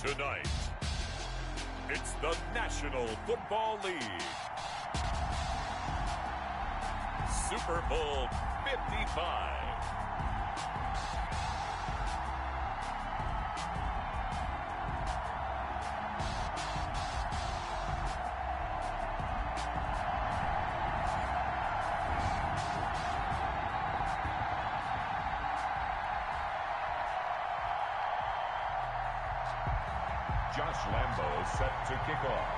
Tonight, it's the National Football League. Super Bowl 55. Josh Lambo is set to kick off.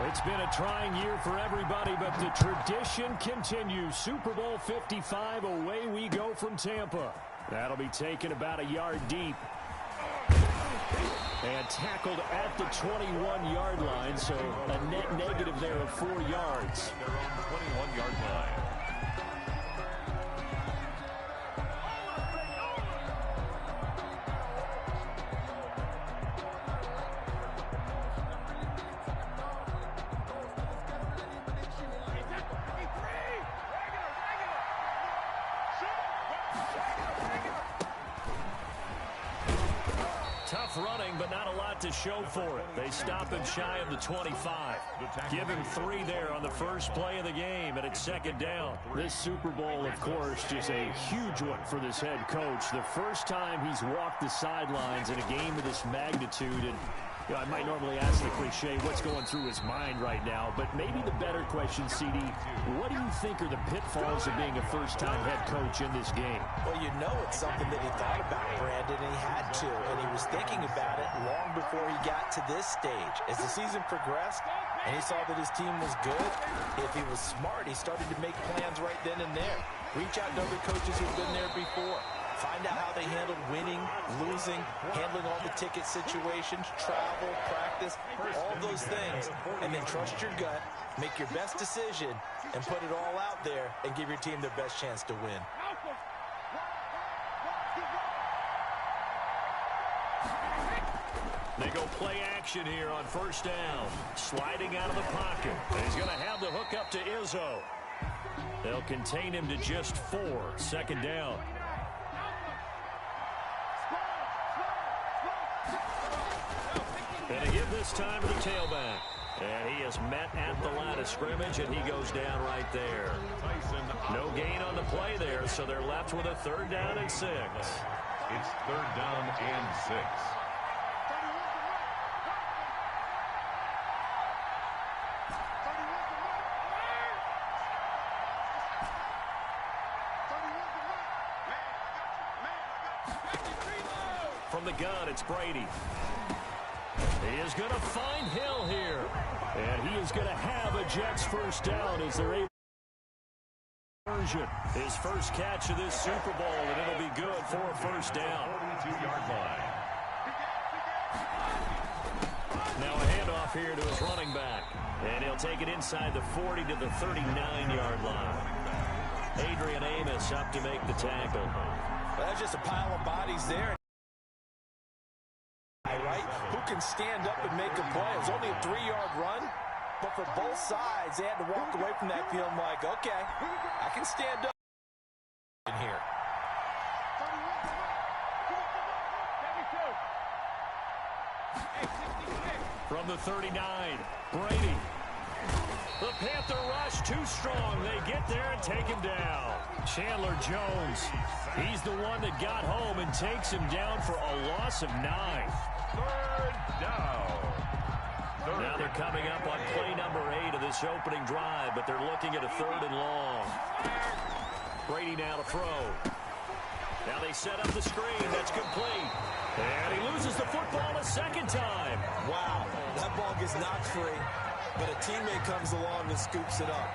It's been a trying year for everybody, but the tradition continues. Super Bowl 55, away we go from Tampa. That'll be taken about a yard deep. And tackled at the 21-yard line, so a net negative there of 4 yards. Their own 21-yard line. Tough running, but not a lot to show for it. They stop him shy of the 25. Give him 3 there on the first play of the game, and it's second down. This Super Bowl, of course, just a huge one for this head coach. The first time he's walked the sidelines in a game of this magnitude, and I might normally ask the cliche, what's going through his mind right now, but maybe the better question, CD, what do you think are the pitfalls of being a first-time head coach in this game? Well, you know it's something that he thought about, Brandon, and he had to, and he was thinking about it long before he got to this stage. As the season progressed, and he saw that his team was good, if he was smart, he started to make plans right then and there. Reach out to other coaches who've been there before. Find out how they handled winning, losing, handling all the ticket situations, travel, practice, all those things. And then trust your gut, make your best decision, and put it all out there and give your team their best chance to win. They go play action here on first down. Sliding out of the pocket. And he's going to have the hook up to Izzo. They'll contain him to just 4. Second down. And a give this time to the tailback. And he is met at the line of scrimmage, and he goes down right there. No gain on the play there, so they're left with a 3rd down and 6. It's 3rd down and 6. From the gun, it's Brady. He is going to find Hill here. And he is going to have a Jets first down as they're able to his first catch of this Super Bowl, and it'll be good for a first down. 42-yard line. Now a handoff here to his running back. And he'll take it inside the 40 to the 39-yard line. Adrian Amos up to make the tackle. Well, that's just a pile of bodies there. Right? Who can stand up and make a play? It was only a 3-yard run, but for both sides, they had to walk away from that feeling like, okay, I can stand up in here. From the 39, Brady. The Panther rush too strong. They get there and take him down. Chandler Jones, he's the one that got home and takes him down for a loss of 9. 3rd down. Now they're coming up on play number 8 of this opening drive, but they're looking at a 3rd and long. Brady now to throw. Now they set up the screen. That's complete. And he loses the football a second time. Wow, that ball gets knocked free, but a teammate comes along and scoops it up.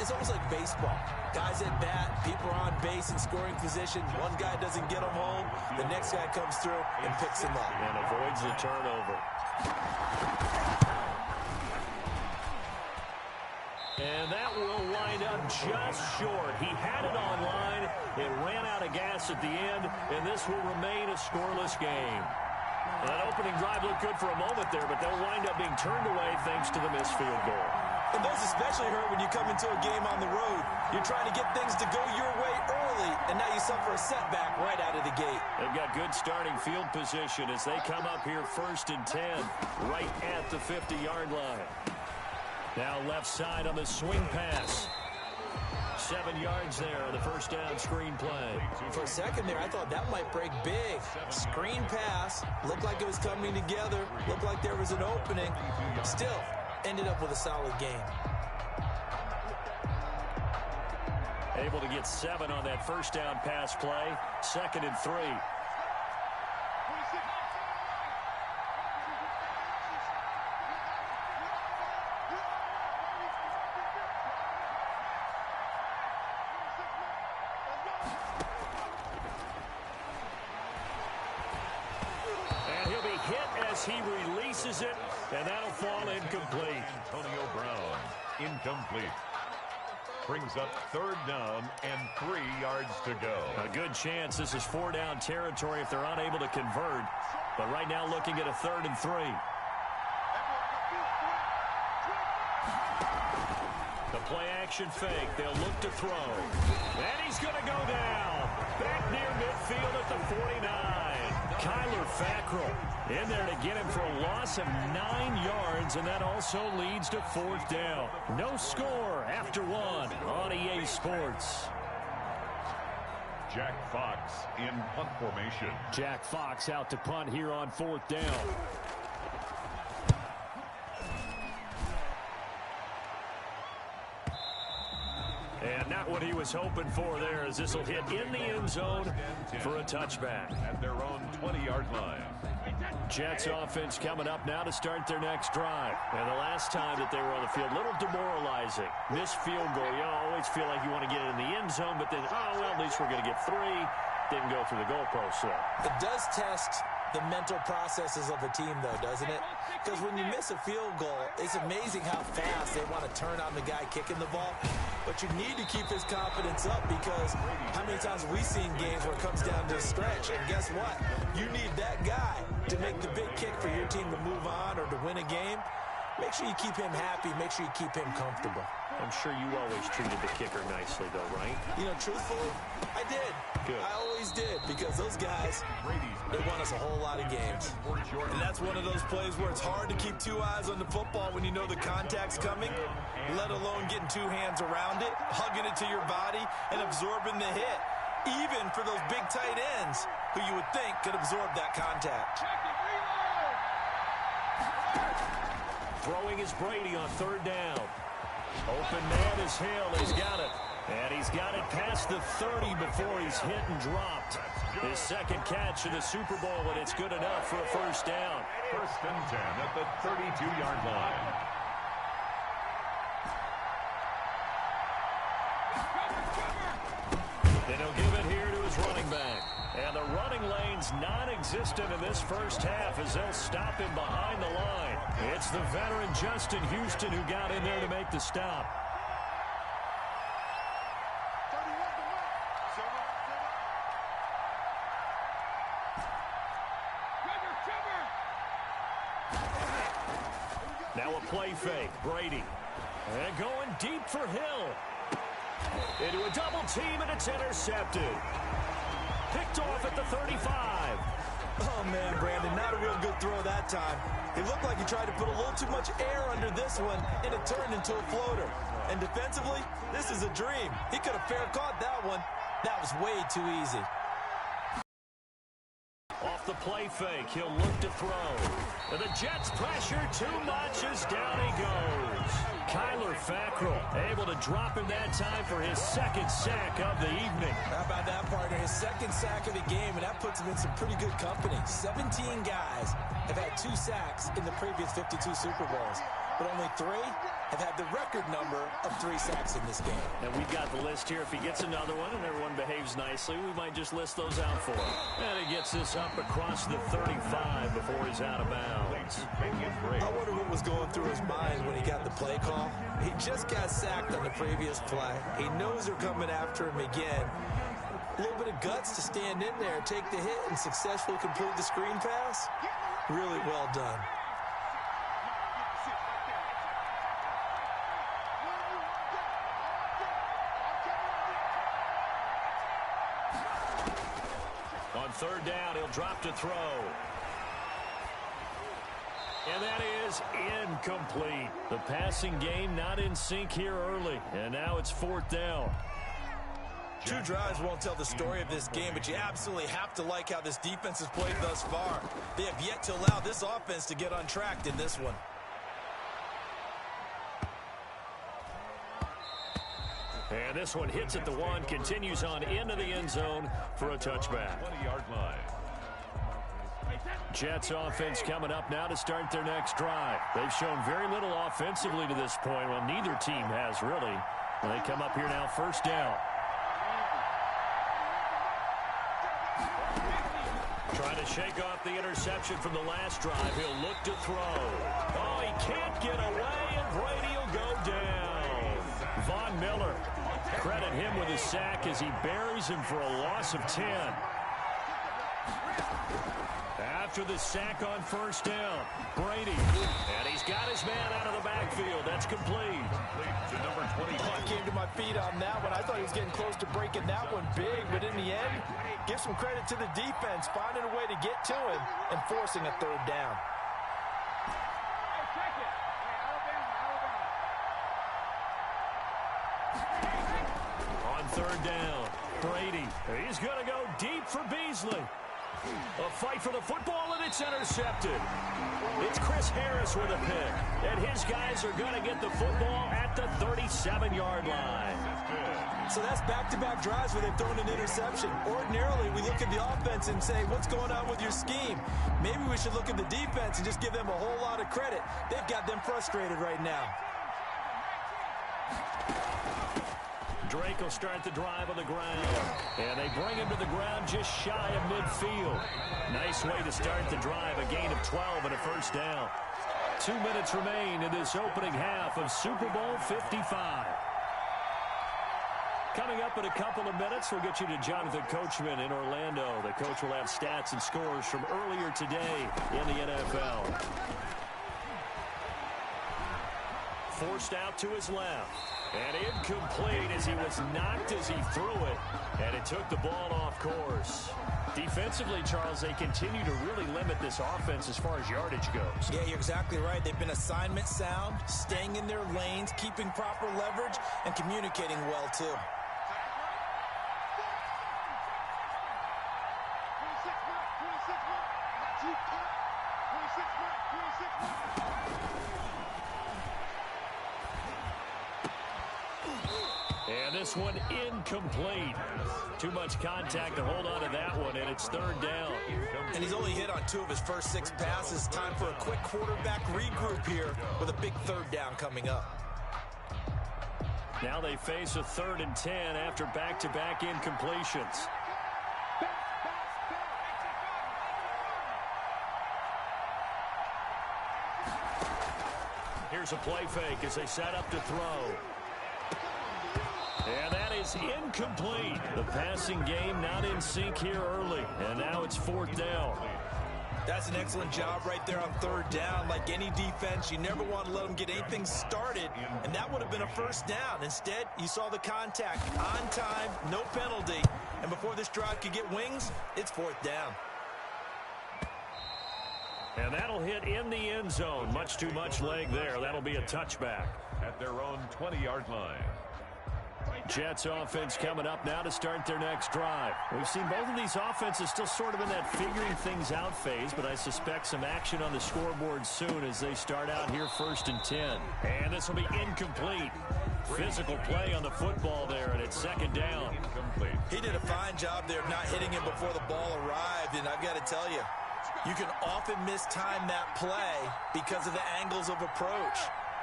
It's almost like baseball. Guys at bat, people are on base in scoring position. One guy doesn't get him home. The next guy comes through and picks him up. And avoids the turnover. And that will wind up just short. He had it on line. It ran out of gas at the end, and this will remain a scoreless game. That opening drive looked good for a moment there, but they'll wind up being turned away thanks to the missed field goal. And those especially hurt when you come into a game on the road. You're trying to get things to go your way early, and now you suffer a setback right out of the gate. They've got good starting field position as they come up here 1st and 10, right at the 50-yard line. Now left side on the swing pass. 7 yards there on the first down screen play. For a second there, I thought that might break big. Screen pass. Looked like it was coming together. Looked like there was an opening. Still, ended up with a solid game. Able to get 7 on that first down pass play. 2nd and 3. He releases it, and that'll fall incomplete. Antonio Brown, incomplete. Brings up 3rd down and 3 yards to go. A good chance this is 4-down territory if they're unable to convert. But right now looking at a 3rd and 3. The play action fake. They'll look to throw. And he's going to go down. Back near midfield at the 49. Kyler Fackrell in there to get him for a loss of 9 yards, and that also leads to 4th down. No score after 1 on EA Sports. Jack Fox in punt formation. Jack Fox out to punt here on 4th down. And not what he was hoping for there, as this will hit in the end zone for a touchback. At their own 20-yard line. Jets offense coming up now to start their next drive. And the last time that they were on the field, a little demoralizing. Missed field goal. You always feel like you want to get it in the end zone, but then, oh, well, at least we're going to get 3. Didn't go through the goalpost there. It does test the mental processes of a team, though, doesn't it? Because when you miss a field goal, it's amazing how fast they want to turn on the guy kicking the ball. But you need to keep his confidence up, because how many times have we seen games where it comes down to a stretch? And guess what? You need that guy to make the big kick for your team to move on or to win a game. Make sure you keep him happy. Make sure you keep him comfortable. I'm sure you always treated the kicker nicely, though, right? You know, truthfully, I did. Good. I always did, because those guys, they won us a whole lot of games. And that's one of those plays where it's hard to keep 2 eyes on the football when you know the contact's coming, let alone getting 2 hands around it, hugging it to your body, and absorbing the hit, even for those big tight ends who you would think could absorb that contact. Throwing is Brady on 3rd down. Open man is Hill. He's got it. And he's got it past the 30 before he's hit and dropped. His 2nd catch in the Super Bowl, and it's good enough for a 1st down. 1st and 10 at the 32-yard line. And he'll give it here to his running back. And the running lane's non-existent in this first half as they'll stop him behind the line. It's the veteran Justin Houston who got in there to make the stop. Now a play fake. Brady. And going deep for Hill. Into a double team, and it's intercepted. Picked off at the 35. Oh, man, Brandon, not a real good throw that time. It looked like he tried to put a little too much air under this one, and it turned into a floater. And defensively, this is a dream. He could have fair caught that one. That was way too easy. Off the play fake, he'll look to throw. And the Jets pressure too much as down he goes. Kyler Fackrell able to drop him that time for his 2nd sack of the evening. How about that, partner? His 2nd sack of the game, and that puts him in some pretty good company. 17 guys have had 2 sacks in the previous 52 Super Bowls, but only 3 have had the record number of 3 sacks in this game. And we've got the list here. If he gets another one and everyone behaves nicely, we might just list those out for him. And he gets this up across the 35 before he's out of bounds. I wonder what was going through his mind when he got the play call. He just got sacked on the previous play. He knows they're coming after him again. A little bit of guts to stand in there, take the hit, and successfully complete the screen pass. Really well done. On third down, he'll drop to throw. And that is incomplete. The passing game not in sync here early. And now it's fourth down. Two drives won't tell the story of this game, but you absolutely have to like how this defense has played thus far. They have yet to allow this offense to get untracked in this one. And this one hits at the one, continues on into the end zone for a touchback. 20-yard line. Jets offense coming up now to start their next drive. They've shown very little offensively to this point. Well, neither team has really. And they come up here now, first down. Trying to shake off the interception from the last drive. He'll look to throw. Oh, he can't get away, and Brady will go down. Von Miller, credit him with a sack as he buries him for a loss of 10. After the sack on first down, Brady. And he's got his man out of the backfield. That's complete. To number 20. I came to my feet on that one. I thought he was getting close to breaking that one big, but in the end, give some credit to the defense, finding a way to get to him and forcing a third down. On third down, Brady. He's going to go deep for Beasley. A fight for the football, and it's intercepted. It's Chris Harris with a pick, and his guys are going to get the football at the 37-yard line. So that's back-to-back drives where they've thrown an interception. Ordinarily, we look at the offense and say, what's going on with your scheme? Maybe we should look at the defense and just give them a whole lot of credit. They've got them frustrated right now. Drake will start the drive on the ground. And they bring him to the ground just shy of midfield. Nice way to start the drive. A gain of 12 and a first down. 2 minutes remain in this opening half of Super Bowl 55. Coming up in a couple of minutes, we'll get you to Jonathan Coachman in Orlando. The coach will have stats and scores from earlier today in the NFL. Forced out to his left. And incomplete as he was knocked as he threw it. And it took the ball off course. Defensively, Charles, they continue to really limit this offense as far as yardage goes. Yeah, you're exactly right. They've been assignment sound, staying in their lanes, keeping proper leverage, and communicating well, too. And this one incomplete. Too much contact to hold on to that one, and it's third down. And he's only hit on 2 of his first 6 passes. Time for a quick quarterback regroup here with a big third down coming up. Now they face a 3rd and 10 after back-to-back incompletions. Here's a play fake as they set up to throw. And that is incomplete. The passing game not in sync here early. And now it's 4th down. That's an excellent job right there on 3rd down. Like any defense, you never want to let them get anything started. And that would have been a first down. Instead, you saw the contact on time, no penalty. And before this drive could get wings, it's 4th down. And that'll hit in the end zone. Much too much leg there. That'll be a touchback. At their own 20-yard line. Jets offense coming up now to start their next drive. We've seen both of these offenses still sort of in that figuring things out phase, but I suspect some action on the scoreboard soon as they start out here 1st and 10. And this will be incomplete. Physical play on the football there, and it's 2nd down. Incomplete. He did a fine job there not hitting him before the ball arrived, and I've got to tell you, you can often mistime that play because of the angles of approach.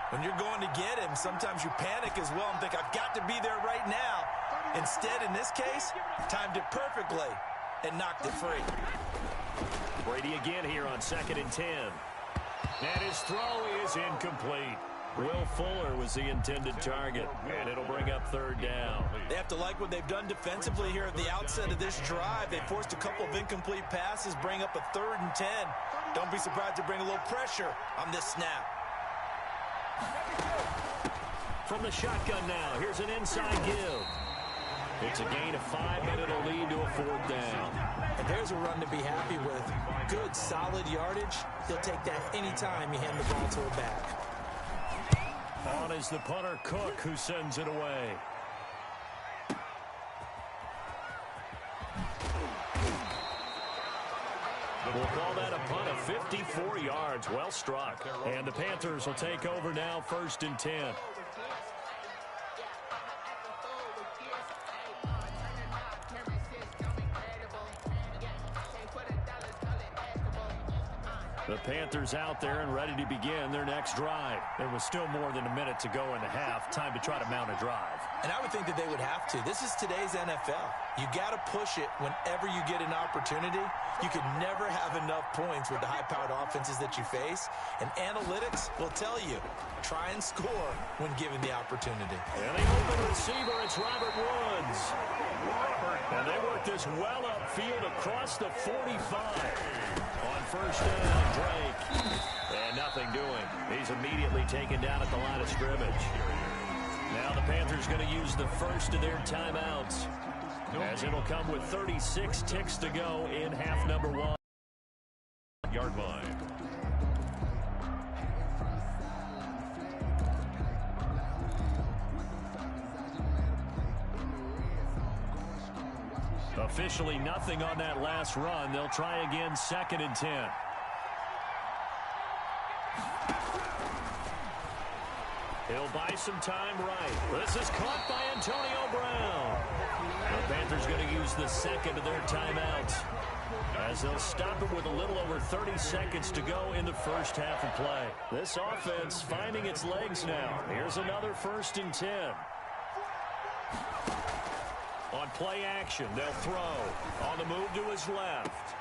When you're going to get him, sometimes you panic as well and think, I've got to be there right now. Instead, in this case, timed it perfectly and knocked it free. Brady again here on 2nd and 10. And his throw is incomplete. Will Fuller was the intended target, and it'll bring up 3rd down. They have to like what they've done defensively here at the outset of this drive. They forced a couple of incomplete passes, bring up a 3rd and 10. Don't be surprised to bring a little pressure on this snap. From the shotgun now, here's an inside give. It's a gain of 5, and it'll lead to a 4th down. And there's a run to be happy with. Good, solid yardage. He'll take that anytime you hand the ball to a back. On is the punter, Cook, who sends it away. We'll call that a punt of 54 yards. Well struck. And the Panthers will take over now, 1st and 10. The Panthers out there and ready to begin their next drive. There was still more than a minute to go in the half. Time to try to mount a drive. And I would think that they would have to. This is today's NFL. You got to push it whenever you get an opportunity. You can never have enough points with the high-powered offenses that you face. And analytics will tell you, try and score when given the opportunity. And the open receiver, it's Robert Woods. And they work this well upfield across the 45. On 1st down, Drake. And nothing doing. He's immediately taken down at the line of scrimmage. Now the Panthers going to use the first of their timeouts, as it'll come with 36 ticks to go in half number 1. Yard line. Officially nothing on that last run. They'll try again, 2nd and 10. He'll buy some time right. This is caught by Antonio Brown. The Panthers going to use the 2nd of their timeouts, as they'll stop it with a little over 30 seconds to go in the first half of play. This offense finding its legs now. Here's another 1st and 10. On play action, they'll throw. On the move to his left.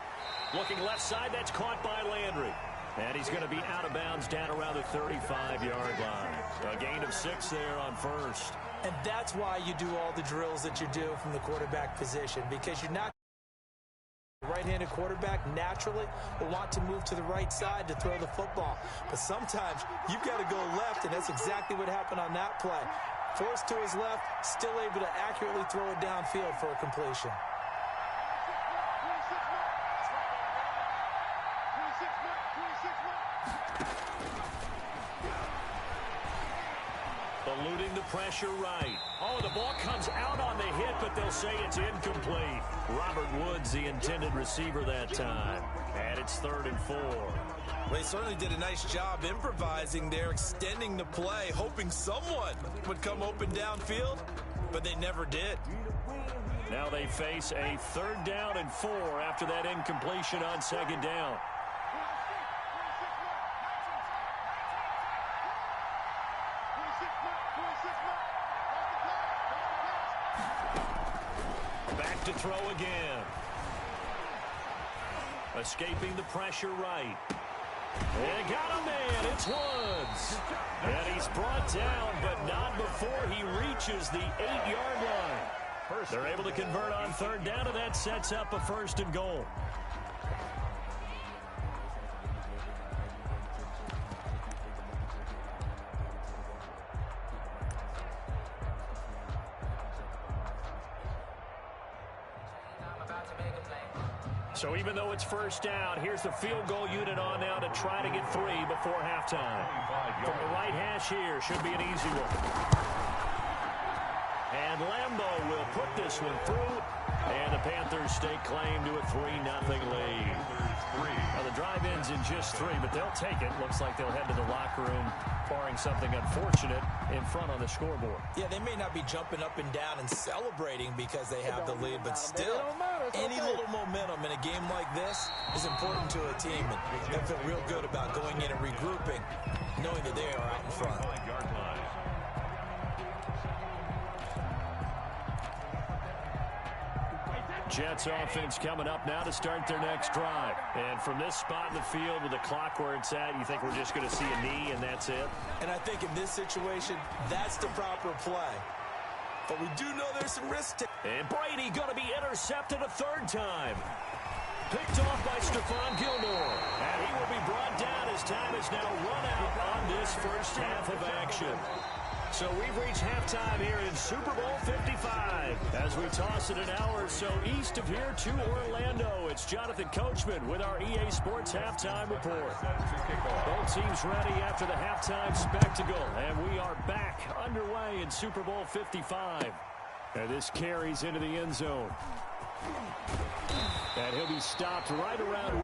Looking left side, that's caught by Landry. And he's going to be out of bounds down around the 35-yard line. A gain of 6 there on 1st. And that's why you do all the drills that you do from the quarterback position, because you're not right-handed quarterback naturally will want to move to the right side to throw the football. But sometimes you've got to go left, and that's exactly what happened on that play. Forced to his left, still able to accurately throw it downfield for a completion. Eluding the pressure right. Oh, the ball comes out on the hit, but they'll say it's incomplete. Robert Woods, the intended receiver that time. And it's 3rd and 4. Well, they certainly did a nice job improvising there, extending the play, hoping someone would come open downfield, but they never did. Now they face a 3rd down and 4 after that incompletion on 2nd down. Back to throw again. Escaping the pressure right. And got a man. It's Woods. And he's brought down, but not before he reaches the 8-yard line. They're able to convert on 3rd down, and that sets up a 1st and goal. So even though it's 1st down, here's the field goal unit on now to try to get 3 before halftime. From the right hash here, should be an easy one. And Lambeau will put this one through, and the Panthers stake claim to a 3-0 lead. Now the drive ends in just 3, but they'll take it. Looks like they'll head to the locker room, barring something unfortunate, in front on the scoreboard. Yeah, they may not be jumping up and down and celebrating because they have the lead, but still, any little momentum in a game like this is important to a team, and they feel real good about going in and regrouping, knowing that they are out in front. Jets offense coming up now to start their next drive. And from this spot in the field with the clock where it's at, you think we're just going to see a knee and that's it? And I think in this situation, that's the proper play. But we do know there's some risk. And Brady going to be intercepted a 3rd time. Picked off by Stephon Gilmore. And he will be brought down as time is now run out on this first half of action. So we've reached halftime here in Super Bowl 55. As we toss it an hour or so east of here to Orlando, it's Jonathan Coachman with our EA Sports Halftime Report. Both teams ready after the halftime spectacle, and we are back underway in Super Bowl 55. And this carries into the end zone. And he'll be stopped right around